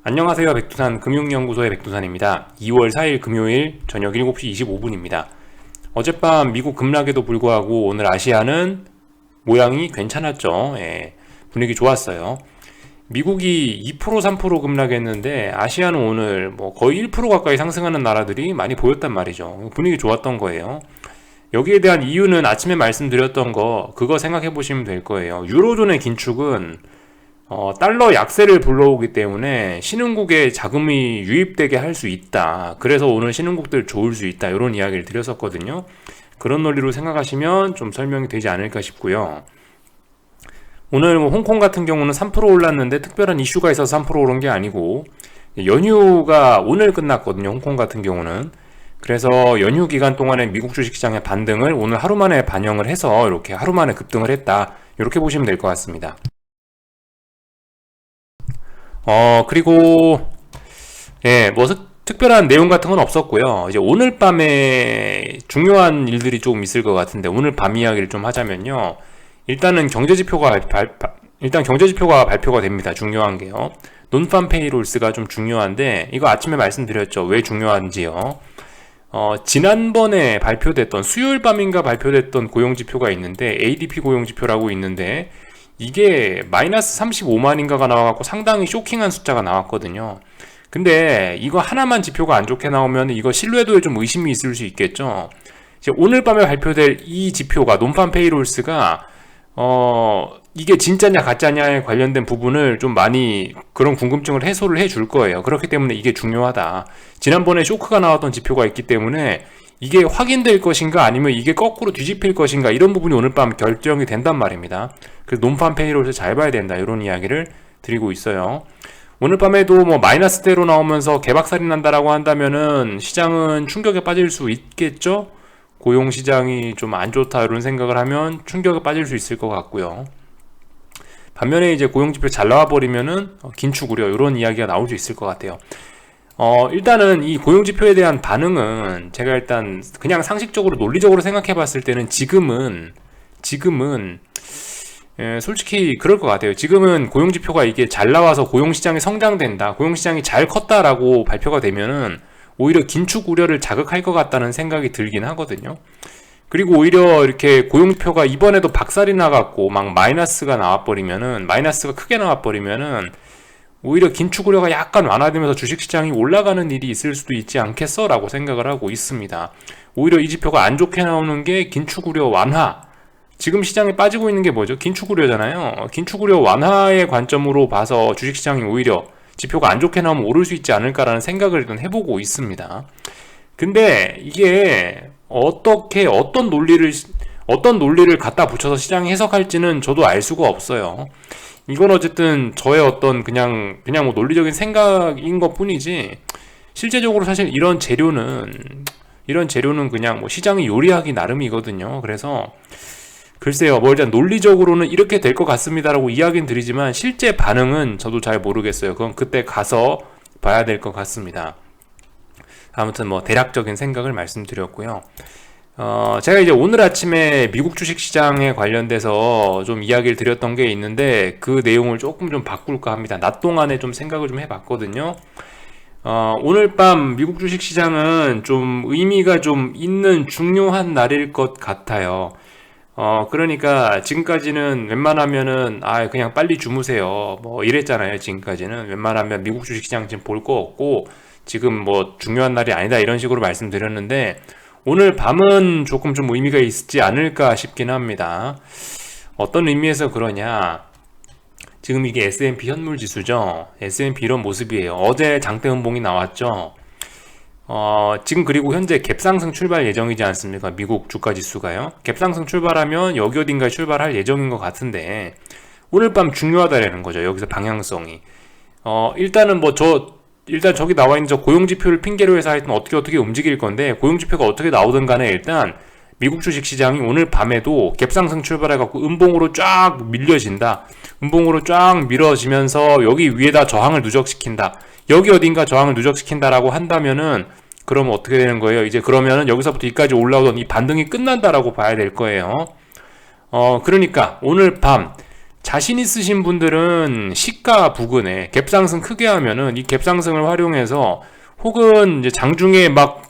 안녕하세요. 백두산 금융연구소의 백두산입니다. 2월 4일 금요일 저녁 7시 25분입니다. 어젯밤 미국 급락에도 불구하고 오늘 아시아는 모양이 괜찮았죠. 분위기 좋았어요. 미국이 2% 3% 급락했는데 아시아는 오늘 거의 1% 가까이 상승하는 나라들이 많이 보였단 말이죠. 분위기 좋았던 거예요. 여기에 대한 이유는 아침에 말씀드렸던 그거 생각해 보시면 될 거예요. 유로존의 긴축은 달러 약세를 불러오기 때문에 신흥국에 자금이 유입되게 할 수 있다. 그래서 오늘 신흥국들 좋을 수 있다. 이런 이야기를 드렸었거든요. 그런 논리로 생각하시면 좀 설명이 되지 않을까 싶고요. 오늘 홍콩 같은 경우는 3% 올랐는데 특별한 이슈가 있어서 3% 오른 게 아니고 연휴가 오늘 끝났거든요. 홍콩 같은 경우는. 그래서 연휴 기간 동안에 미국 주식시장의 반등을 오늘 하루 만에 반영을 해서 이렇게 하루 만에 급등을 했다. 이렇게 보시면 될 것 같습니다. 그리고, 특별한 내용 같은 건 없었고요. 이제 오늘 밤에 중요한 일들이 좀 있을 것 같은데, 오늘 밤 이야기를 좀 하자면요. 일단은 일단 경제지표가 발표가 됩니다. 중요한 게요. 논팜 페이롤스가 좀 중요한데, 이거 아침에 말씀드렸죠. 왜 중요한지요. 지난번에 발표됐던, 수요일 밤인가 발표됐던 고용지표가 있는데, ADP 고용지표라고 있는데, 이게 마이너스 35만인가가 나와갖고 상당히 쇼킹한 숫자가 나왔거든요. 근데 이거 하나만 지표가 안 좋게 나오면 이거 신뢰도에 좀 의심이 있을 수 있겠죠. 이제 오늘 밤에 발표될 이 지표가 논판 페이롤스가 이게 진짜냐 가짜냐에 관련된 부분을 좀 많이 그런 궁금증을 해소를 해줄 거예요. 그렇기 때문에 이게 중요하다. 지난번에 쇼크가 나왔던 지표가 있기 때문에 이게 확인될 것인가 아니면 이게 거꾸로 뒤집힐 것인가 이런 부분이 오늘 밤 결정이 된단 말입니다. 그래서 논판 페이롤을 잘 봐야 된다 이런 이야기를 드리고 있어요. 오늘 밤에도 마이너스대로 나오면서 개박살이 난다라고 한다면은 시장은 충격에 빠질 수 있겠죠? 고용시장이 좀 안 좋다 이런 생각을 하면 충격에 빠질 수 있을 것 같고요. 반면에 이제 고용지표 잘 나와버리면은 긴축 우려 이런 이야기가 나올 수 있을 것 같아요. 일단은 이 고용지표에 대한 반응은 제가 일단 그냥 상식적으로 논리적으로 생각해 봤을 때는 지금은 솔직히 그럴 것 같아요. 지금은 고용지표가 이게 잘 나와서 고용시장이 성장된다, 고용시장이 잘 컸다라고 발표가 되면은 오히려 긴축 우려를 자극할 것 같다는 생각이 들긴 하거든요. 그리고 오히려 이렇게 고용지표가 이번에도 박살이 나갖고 막 마이너스가 크게 나와버리면은 오히려 긴축 우려가 약간 완화되면서 주식시장이 올라가는 일이 있을 수도 있지 않겠어? 라고 생각을 하고 있습니다. 오히려 이 지표가 안 좋게 나오는 게 긴축 우려 완화. 지금 시장에 빠지고 있는 게 뭐죠? 긴축 우려잖아요. 긴축 우려 완화의 관점으로 봐서 주식시장이 오히려 지표가 안 좋게 나오면 오를 수 있지 않을까라는 생각을 일단 해보고 있습니다. 근데 이게 어떤 논리를 갖다 붙여서 시장이 해석할지는 저도 알 수가 없어요. 이건 어쨌든 저의 어떤 그냥 논리적인 생각인 것 뿐이지, 실제적으로 사실 이런 재료는 그냥 시장이 요리하기 나름이거든요. 그래서 글쎄요, 일단 논리적으로는 이렇게 될 것 같습니다라고 이야기는 드리지만 실제 반응은 저도 잘 모르겠어요. 그건 그때 가서 봐야 될 것 같습니다. 아무튼 대략적인 생각을 말씀드렸고요. 제가 이제 오늘 아침에 미국 주식시장에 관련돼서 좀 이야기를 드렸던 게 있는데 그 내용을 조금 좀 바꿀까 합니다. 낮 동안에 좀 생각을 좀 해봤거든요. 오늘 밤 미국 주식시장은 좀 의미가 좀 있는 중요한 날일 것 같아요. 그러니까 지금까지는 웬만하면은 그냥 빨리 주무세요 이랬잖아요. 지금까지는 웬만하면 미국 주식시장 지금 볼 거 없고 지금 중요한 날이 아니다 이런 식으로 말씀드렸는데 오늘 밤은 조금 좀 의미가 있지 않을까 싶긴 합니다. 어떤 의미에서 그러냐, 지금 이게 S&P 현물 지수죠. S&P 이런 모습이에요. 어제 장대 음봉이 나왔죠. 지금 그리고 현재 갭상승 출발 예정이지 않습니까? 미국 주가 지수가요. 갭상승 출발하면 여기 어딘가에 출발할 예정인 것 같은데 오늘 밤 중요하다라는 거죠. 여기서 방향성이. 일단 저기 나와 있는 저 고용지표를 핑계로 해서 하여튼 어떻게 움직일 건데, 고용지표가 어떻게 나오든 간에 일단 미국 주식시장이 오늘 밤에도 갭상승 출발해갖고 음봉으로 쫙 밀려진다. 음봉으로 쫙 밀어지면서 여기 위에다 저항을 누적시킨다. 여기 어딘가 저항을 누적시킨다라고 한다면은 그러면 어떻게 되는 거예요? 이제 그러면은 여기서부터 여기까지 올라오던 이 반등이 끝난다라고 봐야 될 거예요. 그러니까 오늘 밤 자신 있으신 분들은 시가 부근에 갭상승 크게 하면은 이 갭상승을 활용해서 혹은 이제 장중에 막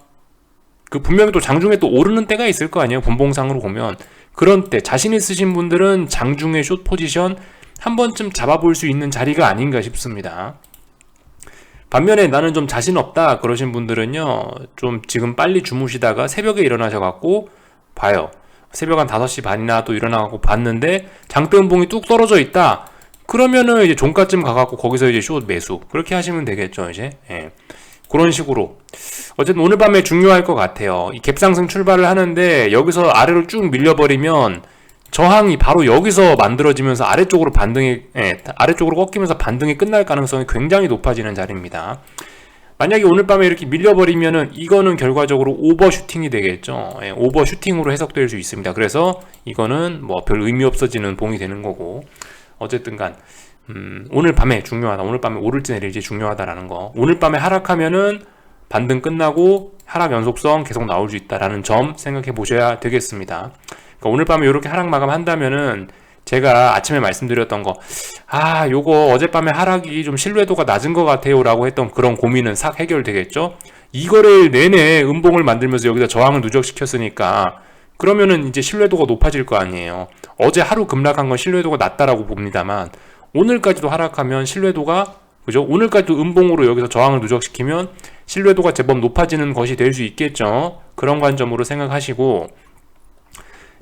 분명히 또 장중에 또 오르는 때가 있을 거 아니에요. 분봉상으로 보면. 그런 때 자신 있으신 분들은 장중에 숏 포지션 한 번쯤 잡아볼 수 있는 자리가 아닌가 싶습니다. 반면에 나는 좀 자신 없다 그러신 분들은요, 좀 지금 빨리 주무시다가 새벽에 일어나셔갖고 봐요. 새벽 한 5시 반이나 또 일어나갖고 봤는데 장대 음봉이 뚝 떨어져 있다. 그러면은 이제 종가쯤 가갖고 거기서 이제 숏 매수 그렇게 하시면 되겠죠. 이제 그런 식으로 어쨌든 오늘 밤에 중요할 것 같아요. 이 갭상승 출발을 하는데 여기서 아래로 쭉 밀려버리면 저항이 바로 여기서 만들어지면서 아래쪽으로 아래쪽으로 꺾이면서 반등이 끝날 가능성이 굉장히 높아지는 자리입니다. 만약에 오늘 밤에 이렇게 밀려버리면은 이거는 결과적으로 오버슈팅이 되겠죠. 오버슈팅으로 해석될 수 있습니다. 그래서 이거는 뭐 별 의미 없어지는 봉이 되는 거고, 어쨌든 간 오늘 밤에 중요하다. 오늘 밤에 오를지 내릴지 중요하다라는 거. 오늘 밤에 하락하면은 반등 끝나고 하락 연속성 계속 나올 수 있다라는 점 생각해 보셔야 되겠습니다. 그러니까 오늘 밤에 이렇게 하락 마감한다면은 제가 아침에 말씀드렸던 거, 요거 어젯밤에 하락이 좀 신뢰도가 낮은 것 같아요 라고 했던 그런 고민은 싹 해결되겠죠. 이거를 내내 음봉을 만들면서 여기다 저항을 누적시켰으니까 그러면은 이제 신뢰도가 높아질 거 아니에요. 어제 하루 급락한 건 신뢰도가 낮다라고 봅니다만 오늘까지도 하락하면 신뢰도가, 그죠? 오늘까지도 음봉으로 여기서 저항을 누적시키면 신뢰도가 제법 높아지는 것이 될 수 있겠죠. 그런 관점으로 생각하시고,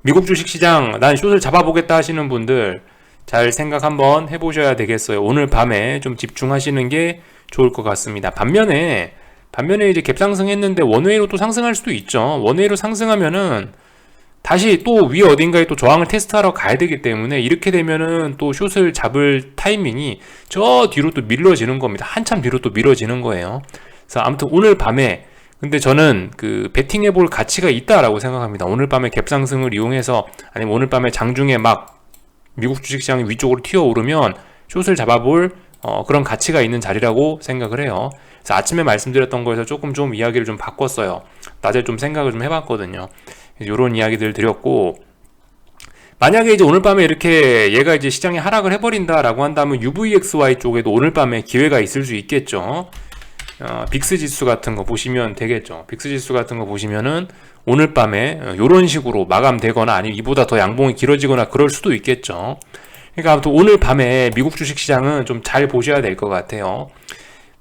미국 주식시장 난 숏을 잡아보겠다 하시는 분들 잘 생각 한번 해보셔야 되겠어요. 오늘 밤에 좀 집중하시는 게 좋을 것 같습니다. 반면에 이제 갭상승 했는데 원웨이로 또 상승할 수도 있죠. 원웨이로 상승하면은 다시 또 위 어딘가에 또 저항을 테스트하러 가야 되기 때문에 이렇게 되면은 또 숏을 잡을 타이밍이 저 뒤로 또 밀려지는 겁니다. 한참 뒤로 또 밀어지는 거예요. 그래서 아무튼 오늘 밤에, 근데 저는 베팅해 볼 가치가 있다라고 생각합니다. 오늘 밤에 갭상승을 이용해서, 아니면 오늘 밤에 장중에 막 미국 주식시장이 위쪽으로 튀어오르면 숏을 잡아볼 그런 가치가 있는 자리라고 생각을 해요. 그래서 아침에 말씀드렸던 거에서 조금 좀 이야기를 좀 바꿨어요. 낮에 좀 생각을 좀 해봤거든요. 이런 이야기들 드렸고, 만약에 이제 오늘 밤에 이렇게 얘가 이제 시장이 하락을 해버린다라고 한다면 UVXY 쪽에도 오늘 밤에 기회가 있을 수 있겠죠. 빅스 지수 같은 거 보시면 되겠죠. 빅스 지수 같은 거 보시면은 오늘 밤에 이런 식으로 마감되거나 아니면 이보다 더 양봉이 길어지거나 그럴 수도 있겠죠. 그러니까 아무튼 오늘 밤에 미국 주식시장은 좀 잘 보셔야 될 것 같아요.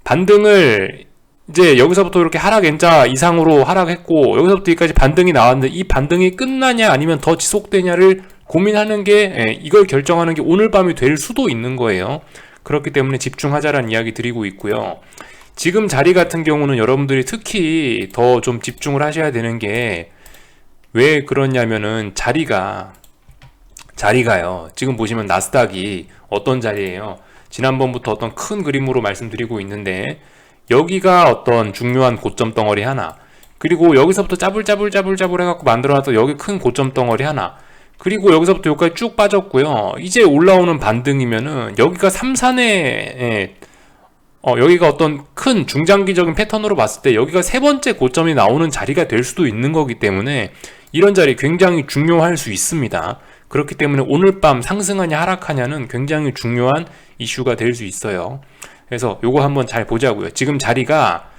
반등을 이제 여기서부터 이렇게 하락 N자 이상으로 하락했고 여기서부터 여기까지 반등이 나왔는데 이 반등이 끝나냐 아니면 더 지속되냐를 고민하는 게, 이걸 결정하는 게 오늘 밤이 될 수도 있는 거예요. 그렇기 때문에 집중하자라는 이야기 드리고 있고요. 지금 자리 같은 경우는 여러분들이 특히 더 좀 집중을 하셔야 되는 게, 왜 그러냐면은 자리가요. 지금 보시면 나스닥이 어떤 자리예요. 지난번부터 어떤 큰 그림으로 말씀드리고 있는데, 여기가 어떤 중요한 고점 덩어리 하나, 그리고 여기서부터 짜불짜불 해갖고 만들어놨던 여기 큰 고점 덩어리 하나, 그리고 여기서부터 여기까지 쭉 빠졌고요. 이제 올라오는 반등이면은 여기가 3산에 여기가 어떤 큰 중장기적인 패턴으로 봤을 때 여기가 세 번째 고점이 나오는 자리가 될 수도 있는 거기 때문에 이런 자리 굉장히 중요할 수 있습니다. 그렇기 때문에 오늘 밤 상승하냐 하락하냐는 굉장히 중요한 이슈가 될 수 있어요. 그래서 요거 한번 잘 보자고요. 지금 자리가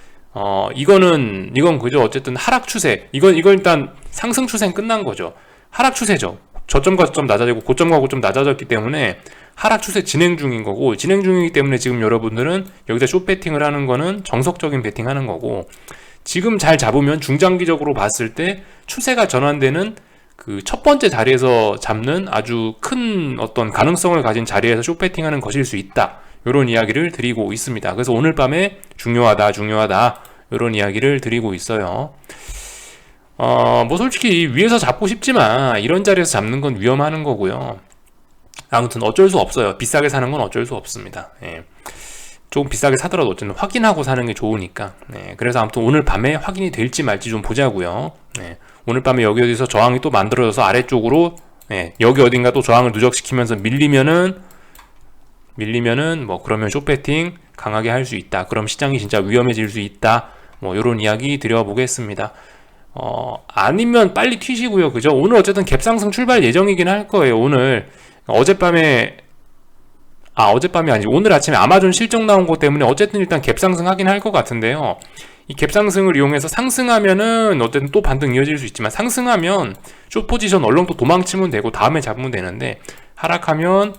이건 그죠. 어쨌든 하락 추세. 이건 일단 상승 추세는 끝난 거죠. 하락 추세죠. 저점과 저점 낮아지고 고점과 고점 낮아졌기 때문에 하락 추세 진행 중인 거고, 진행 중이기 때문에 지금 여러분들은 여기다 숏 배팅을 하는 거는 정석적인 배팅 하는 거고, 지금 잘 잡으면 중장기적으로 봤을 때 추세가 전환되는 그 첫 번째 자리에서 잡는 아주 큰 어떤 가능성을 가진 자리에서 숏 배팅하는 것일 수 있다. 이런 이야기를 드리고 있습니다. 그래서 오늘 밤에 중요하다 이런 이야기를 드리고 있어요. 뭐 솔직히 위에서 잡고 싶지만 이런 자리에서 잡는 건 위험하는 거고요. 아무튼 어쩔 수 없어요. 비싸게 사는 건 어쩔 수 없습니다. 조금 비싸게 사더라도 어쨌든 확인하고 사는 게 좋으니까. 그래서 아무튼 오늘 밤에 확인이 될지 말지 좀 보자고요. 오늘 밤에 여기 어디서 저항이 또 만들어져서 아래쪽으로 여기 어딘가 또 저항을 누적시키면서 밀리면은 뭐 그러면 숏배팅 강하게 할 수 있다. 그럼 시장이 진짜 위험해질 수 있다. 뭐 요런 이야기 드려보겠습니다. 아니면 빨리 튀시고요. 그죠? 오늘 어쨌든 갭상승 출발 예정이긴 할 거예요. 오늘 어젯밤에 어젯밤이 아니지 오늘 아침에 아마존 실적 나온 것 때문에 어쨌든 일단 갭 상승하긴 할 것 같은데요. 이 갭 상승을 이용해서 상승하면은 어쨌든 또 반등 이어질 수 있지만, 상승하면 숏 포지션 얼렁 또 도망치면 되고 다음에 잡으면 되는데, 하락하면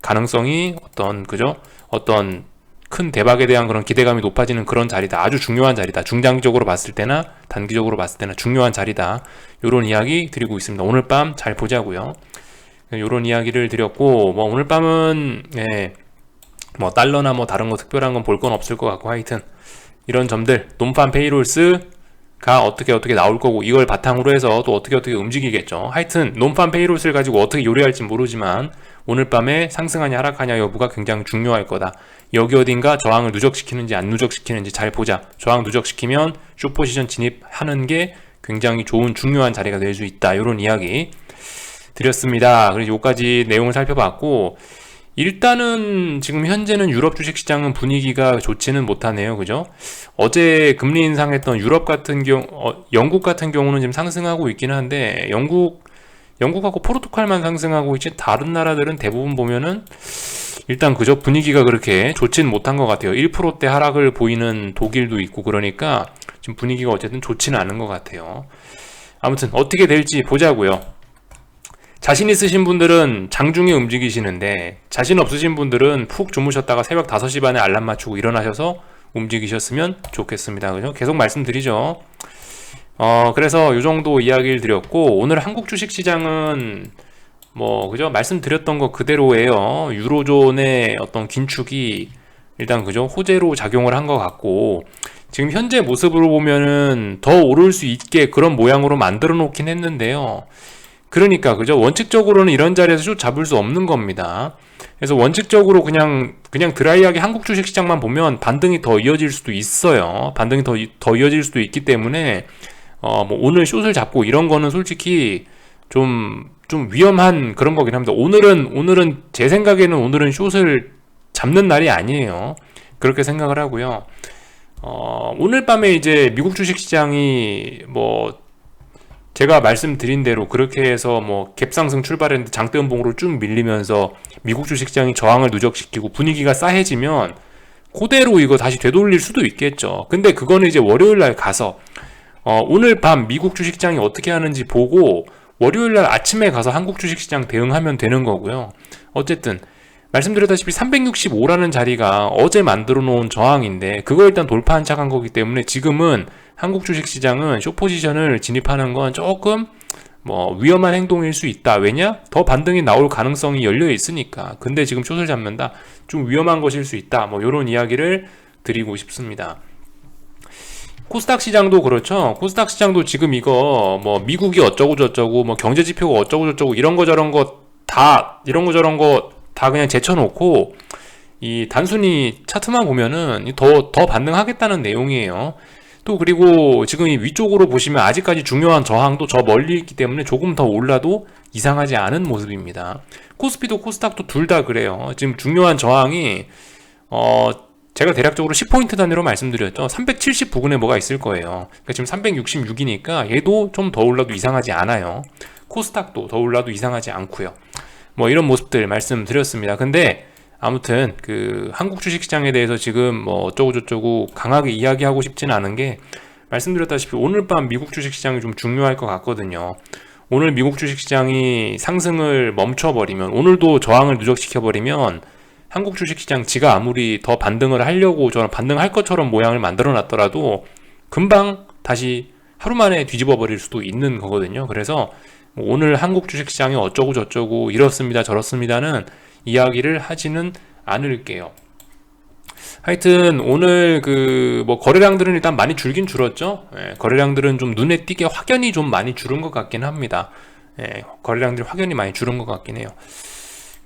가능성이 어떤 큰 대박에 대한 그런 기대감이 높아지는 그런 자리다. 아주 중요한 자리다. 중장기적으로 봤을 때나 단기적으로 봤을 때나 중요한 자리다. 요런 이야기 드리고 있습니다. 오늘 밤 잘 보자고요. 요런 이야기를 드렸고, 뭐 오늘 밤은 뭐 달러나 뭐 다른 거 특별한 건 볼 건 없을 것 같고, 하여튼 이런 점들, 논판 페이롤스가 어떻게 나올 거고, 이걸 바탕으로 해서 또 어떻게 움직이겠죠. 하여튼 논판 페이롤스를 가지고 어떻게 요리할지 모르지만 오늘 밤에 상승하냐 하락하냐 여부가 굉장히 중요할 거다. 여기 어딘가 저항을 누적시키는지 안 누적시키는지 잘 보자. 저항 누적시키면 숏포지션 진입하는 게 굉장히 좋은 중요한 자리가 될 수 있다. 이런 이야기 드렸습니다. 그래서 요까지 내용을 살펴봤고, 일단은 지금 현재는 유럽 주식시장은 분위기가 좋지는 못하네요. 그죠? 어제 금리 인상했던 유럽 같은 영국 같은 경우는 지금 상승하고 있기는 한데, 영국하고 포르투갈만 상승하고 있지, 다른 나라들은 대부분 보면은 일단 그저 분위기가 그렇게 좋지는 못한 것 같아요. 1%대 하락을 보이는 독일도 있고, 그러니까 지금 분위기가 어쨌든 좋지는 않은 것 같아요. 아무튼 어떻게 될지 보자고요. 자신 있으신 분들은 장중에 움직이시는데, 자신 없으신 분들은 푹 주무셨다가 새벽 5시 반에 알람 맞추고 일어나셔서 움직이셨으면 좋겠습니다. 그죠? 계속 말씀드리죠. 그래서 이 정도 이야기를 드렸고, 오늘 한국 주식시장은 뭐 그죠? 말씀드렸던 거 그대로예요. 유로존의 어떤 긴축이 일단 그죠? 호재로 작용을 한 것 같고, 지금 현재 모습으로 보면은 더 오를 수 있게 그런 모양으로 만들어 놓긴 했는데요. 그러니까 그죠? 원칙적으로는 이런 자리에서 숏 잡을 수 없는 겁니다. 그래서 원칙적으로 그냥 드라이하게 한국 주식시장만 보면 반등이 더 이어질 수도 있어요. 반등이 더 이어질 수도 있기 때문에 뭐 오늘 숏을 잡고 이런 거는 솔직히 좀 위험한 그런 거긴 합니다. 오늘은 제 생각에는 오늘은 숏을 잡는 날이 아니에요. 그렇게 생각을 하고요. 오늘 밤에 이제 미국 주식시장이 뭐 제가 말씀드린 대로 그렇게 해서 뭐 갭상승 출발했는데 장대음봉으로 쭉 밀리면서 미국 주식시장이 저항을 누적시키고 분위기가 싸해지면 그대로 이거 다시 되돌릴 수도 있겠죠. 근데 그거는 이제 월요일날 가서 오늘 밤 미국 주식시장이 어떻게 하는지 보고 월요일날 아침에 가서 한국 주식시장 대응하면 되는 거고요. 어쨌든 말씀드렸다시피 365라는 자리가 어제 만들어 놓은 저항인데 그거 일단 돌파 한착한 거기 때문에 지금은 한국 주식시장은 숏포지션을 진입하는 건 조금 뭐 위험한 행동일 수 있다. 왜냐? 더 반등이 나올 가능성이 열려 있으니까. 근데 지금 숏을 잡는다. 좀 위험한 것일 수 있다. 뭐 이런 이야기를 드리고 싶습니다. 코스닥 시장도 그렇죠. 코스닥 시장도 지금 이거 뭐 미국이 어쩌고 저쩌고 뭐 경제 지표가 어쩌고 저쩌고 이런 거 저런 거 다 그냥 제쳐놓고 이 단순히 차트만 보면은 더 반등하겠다는 내용이에요. 또 그리고 지금 이 위쪽으로 보시면 아직까지 중요한 저항도 저 멀리 있기 때문에 조금 더 올라도 이상하지 않은 모습입니다. 코스피도 코스닥도 둘 다 그래요. 지금 중요한 저항이 제가 대략적으로 10포인트 단위로 말씀드렸죠. 370 부근에 뭐가 있을 거예요. 그러니까 지금 366이니까 얘도 좀 더 올라도 이상하지 않아요. 코스닥도 더 올라도 이상하지 않고요. 뭐 이런 모습들 말씀드렸습니다. 근데 아무튼 그 한국 주식시장에 대해서 지금 뭐 어쩌고 저쩌고 강하게 이야기하고 싶지는 않은 게, 말씀드렸다시피 오늘 밤 미국 주식시장이 좀 중요할 것 같거든요. 오늘 미국 주식시장이 상승을 멈춰버리면, 오늘도 저항을 누적시켜버리면 한국 주식시장 지가 아무리 더 반등을 하려고 저는 반등할 것처럼 모양을 만들어 놨더라도 금방 다시 하루 만에 뒤집어 버릴 수도 있는 거거든요. 그래서 오늘 한국 주식시장이 어쩌고 저쩌고 이렇습니다 저렇습니다는 이야기를 하지는 않을게요. 하여튼 오늘 그 뭐 거래량들은 일단 많이 줄긴 줄었죠. 거래량들은 좀 눈에 띄게 확연히 좀 많이 줄은 것 같긴 합니다. 거래량들이 확연히 많이 줄은 것 같긴 해요.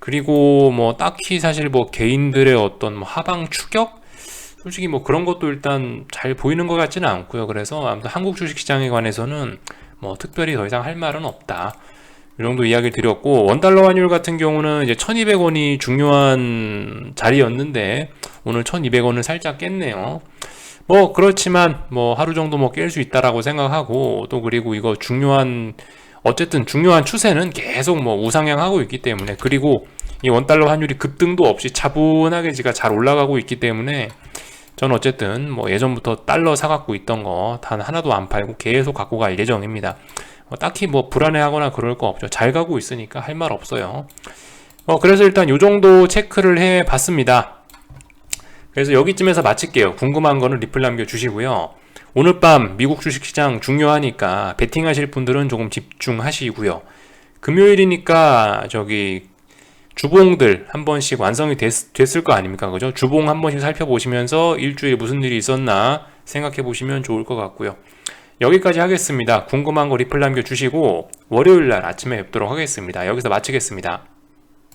그리고 뭐 딱히 사실 뭐 개인들의 어떤 뭐 하방 추격? 솔직히 뭐 그런 것도 일단 잘 보이는 것 같지는 않고요. 그래서 아무튼 한국 주식시장에 관해서는 뭐 특별히 더 이상 할 말은 없다. 이 정도 이야기를 드렸고, 원달러 환율 같은 경우는 이제 1200원이 중요한 자리였는데 오늘 1200원을 살짝 깼네요. 뭐 그렇지만 뭐 하루 정도 뭐 깰 수 있다라고 생각하고, 또 그리고 이거 중요한 어쨌든 중요한 추세는 계속 뭐 우상향하고 있기 때문에, 그리고 이 원달러 환율이 급등도 없이 차분하게 지가 잘 올라가고 있기 때문에 저는 어쨌든 뭐 예전부터 달러 사갖고 있던 거 단 하나도 안 팔고 계속 갖고 갈 예정입니다. 딱히 뭐 불안해하거나 그럴 거 없죠. 잘 가고 있으니까 할 말 없어요. 그래서 일단 요 정도 체크를 해 봤습니다. 그래서 여기쯤에서 마칠게요. 궁금한 거는 리플 남겨주시고요. 오늘 밤 미국 주식시장 중요하니까 베팅 하실 분들은 조금 집중하시고요. 금요일이니까 저기 주봉들 한 번씩 완성이 됐을 거 아닙니까? 그죠? 주봉 한 번씩 살펴보시면서 일주일에 무슨 일이 있었나 생각해 보시면 좋을 것 같고요. 여기까지 하겠습니다. 궁금한 거 리플 남겨주시고 월요일날 아침에 뵙도록 하겠습니다. 여기서 마치겠습니다.